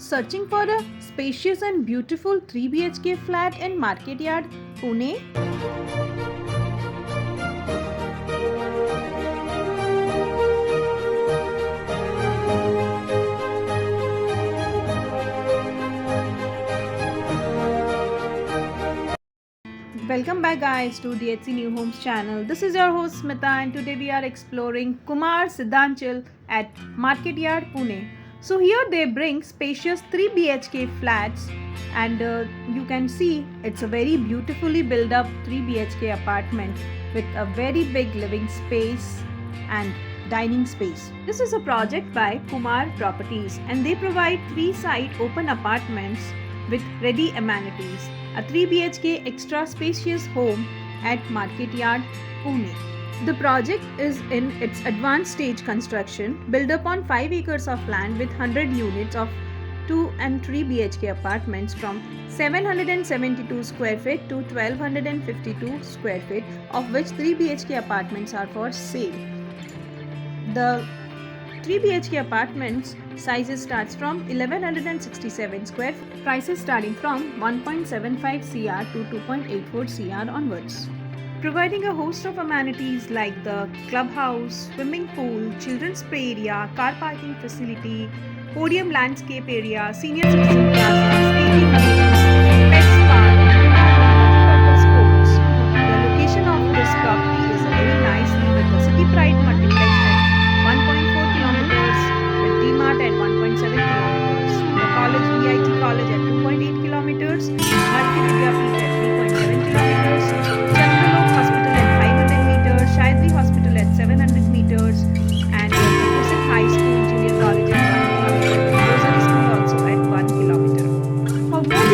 searching for a spacious and beautiful 3 BHK flat in Market Yard, Pune? Welcome back guys to DHC New Homes channel. This is your host Smita and today we are exploring Kumar Siddhachal at Market Yard, Pune. So here they bring spacious 3 BHK flats and you can see it's a very beautifully built up 3 BHK apartment with a very big living space and dining space. This is a project by Kumar Properties and they provide 3 side open apartments with ready amenities. A 3 BHK extra spacious home at Market Yard, Pune. The project is in its advanced stage construction, built upon 5 acres of land with 100 units of 2 and 3 BHK apartments from 772 square feet to 1252 square feet, of which 3 BHK apartments are for sale. The 3 BHK apartments sizes starts from 1167 square feet, prices starting from 1.75 crore to 2.84 crore onwards. Providing a host of amenities like the clubhouse, swimming pool, children's play area, car parking facility, podium landscape area, senior citizen plaza, skating range, pet spa, multi-purpose courts. The location of this property is very nicely with the City Pride multiplex at 1.4 kilometers, with DMart at 1.7 kilometers, the college BIT college at 2.8 kilometers, Multi Vidyapeeth at 3.7 kilometers, Chandralok Hospital at 500 meters, Shayadri Hospital at 700 meters, and Dickerson High School Junior College at 1 kilometer, Rosary School also at 1 kilometer. For more